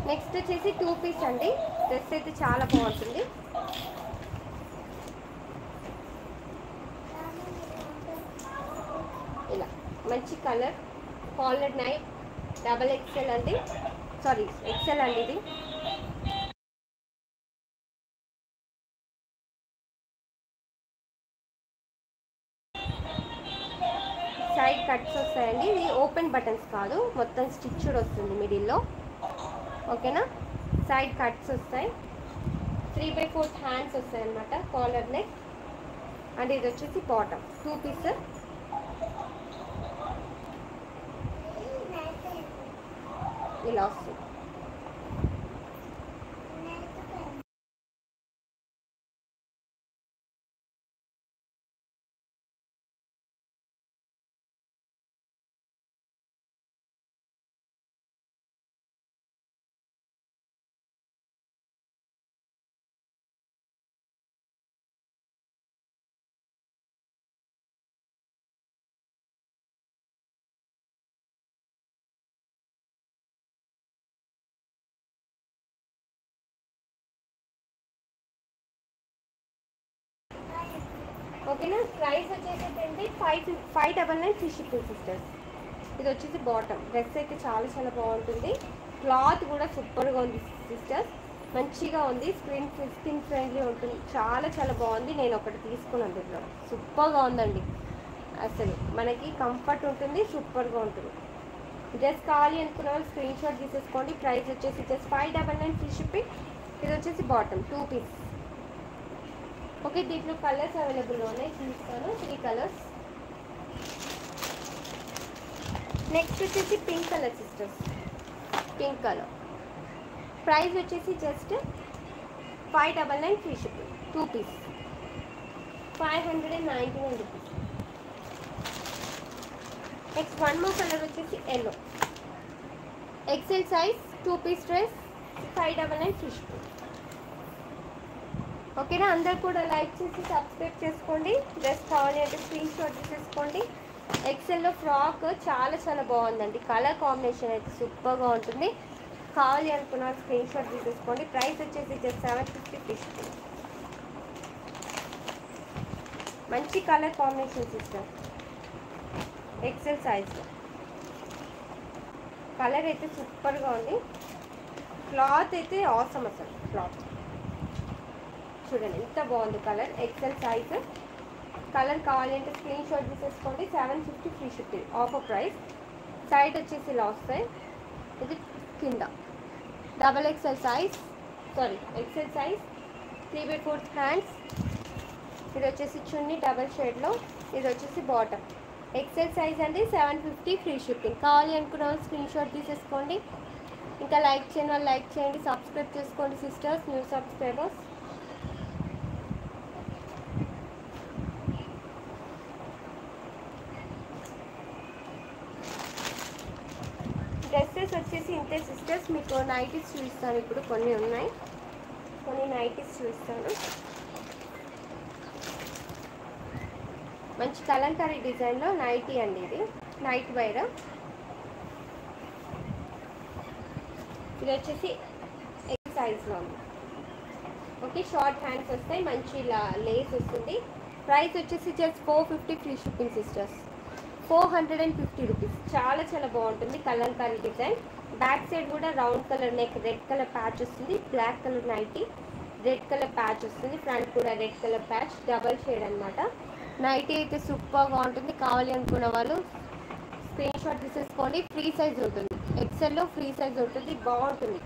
Next వచ్చేసి 2 piece అండి. Dress అయితే చాలా బాగుంటుంది. ఇలా మంచి colour, collar night, double XL అండి, సారీ ఎక్సెల్ అండి ఇది. సైడ్ కట్స్ వస్తాయండి. ఇది ఓపెన్ బటన్స్ కాదు, మొత్తం స్టిచ్డ్ వస్తుంది మిడిల్లో. ఓకేనా, సైడ్ కట్స్ వస్తాయి. 3/4 హ్యాండ్స్ వస్తాయి అన్నమాట, కాలర్ నెక్. అండ్ ఇది వచ్చేసి బాటమ్ 2 పీస్. ఇలా వస్తుంది. ఓకేనా, ప్రైస్ వచ్చేసి 599 ఫ్రీ షిప్పింగ్ సిస్టర్స్. ఇది వచ్చేసి బాటమ్. డ్రెస్ అయితే చాలా చాలా బాగుంటుంది. క్లాత్ కూడా సూపర్గా ఉంది సిస్టర్స్, మంచిగా ఉంది. స్కిన్ ఫ్రెండ్లీ ఉంటుంది. చాలా చాలా బాగుంది. నేను ఒకటి తీసుకున్నాను, దీంట్లో సూపర్గా ఉందండి. అసలు మనకి కంఫర్ట్ ఉంటుంది, సూపర్గా ఉంటుంది. డ్రెస్ కావాలి అనుకున్న వాళ్ళు స్క్రీన్ షాట్ తీసేసుకోండి. ప్రైస్ వచ్చేసి జస్ట్ 599 ఫ్రీ షిప్పింగ్. ఇది వచ్చేసి బాటమ్ 2 పీస్. ఓకే, దీంట్లో కలర్స్ అవైలబుల్ ఉన్నాయి, చూస్తాను. 3 కలర్స్. నెక్స్ట్ వచ్చేసి pink colour sisters. Pink colour price వచ్చేసి just 599 free shipping. 2 piece 599 rupees. Next one more colour వచ్చేసి yellow. XL size 2 piece dress 599 free shipping. ఓకేనా, అందరు కూడా లైక్ చేసి సబ్స్క్రైబ్ చేసుకోండి. డ్రెస్ కావాలి అంటే స్క్రీన్ షాట్ తీసేసుకోండి. ఎక్సెల్లో ఫ్రాక్ చాలా చాలా బాగుందండి. కలర్ కాంబినేషన్ అయితే సూపర్గా ఉంటుంది. కావాలి అనుకున్న స్క్రీన్ షాట్ తీసేసుకోండి. ప్రైస్ వచ్చేసి జస్ట్ 750 ఫ్రీ షిప్పింగ్. మంచి కలర్ కాంబినేషన్ సిస్టర్. ఎక్సెల్ సైజ్లో కలర్ అయితే సూపర్గా ఉంది. క్లాత్ అయితే ఆసమ్ అసలు. క్లాత్ చూడండి ఎంత బాగుంది కలర్. XL size. కలర్ కావాలి అంటే స్క్రీన్ షాట్ తీసేసుకోండి. 750 free shipping. Offer price. Side వచ్చేసి ఇలా వస్తాయి. ఇది కింద double XL size, sorry XL size, 3/4 hands. ఇది వచ్చేసి చున్నీ డబల్ షేడ్లో. ఇది వచ్చేసి బాటమ్. ఎక్సెల్ సైజ్ అండి, 750 ఫ్రీ షిప్పింగ్. కావాలి అనుకున్న వాళ్ళు స్క్రీన్ షాట్ తీసేసుకోండి. ఇంకా లైక్ చేయని వాళ్ళు లైక్ చేయండి, సబ్స్క్రైబ్ చేసుకోండి సిస్టర్స్, న్యూ సబ్స్క్రైబర్స్. డ్రెస్సెస్ వచ్చేసి ఇంతే సిస్టర్స్. మీకు నైటీస్ చూపిస్తాను. ఇప్పుడు కొన్ని ఉన్నాయి, కొన్ని నైటీస్ చూపిస్తాను. మంచి కలంకారీ డిజైన్లో నైటీ అండి. ఇది నైట్ వైర్. ఇది వచ్చేసి ఎక్స్ సైజ్లో ఉంది. ఓకే, షార్ట్ హ్యాండ్స్ వస్తాయి, మంచి లేస్ వస్తుంది. ప్రైస్ వచ్చేసి just 450 free shipping sisters. 450 rupees. చాలా చాలా బాగుంటుంది కలంకారీ డిజైన్. బ్యాక్ సైడ్ కూడా round colour neck, red colour patch వస్తుంది. Black colour nighty, red colour patch వస్తుంది. ఫ్రంట్ కూడా red colour patch, double shade అనమాట. నైటీ అయితే సూపర్గా ఉంటుంది. కావాలి అనుకున్న వాళ్ళు స్క్రీన్ షాట్ తీసేసుకోండి. ఫ్రీ సైజ్ ఉంటుంది. ఎక్సెల్లో ఫ్రీ సైజ్ ఉంటుంది, బాగుంటుంది.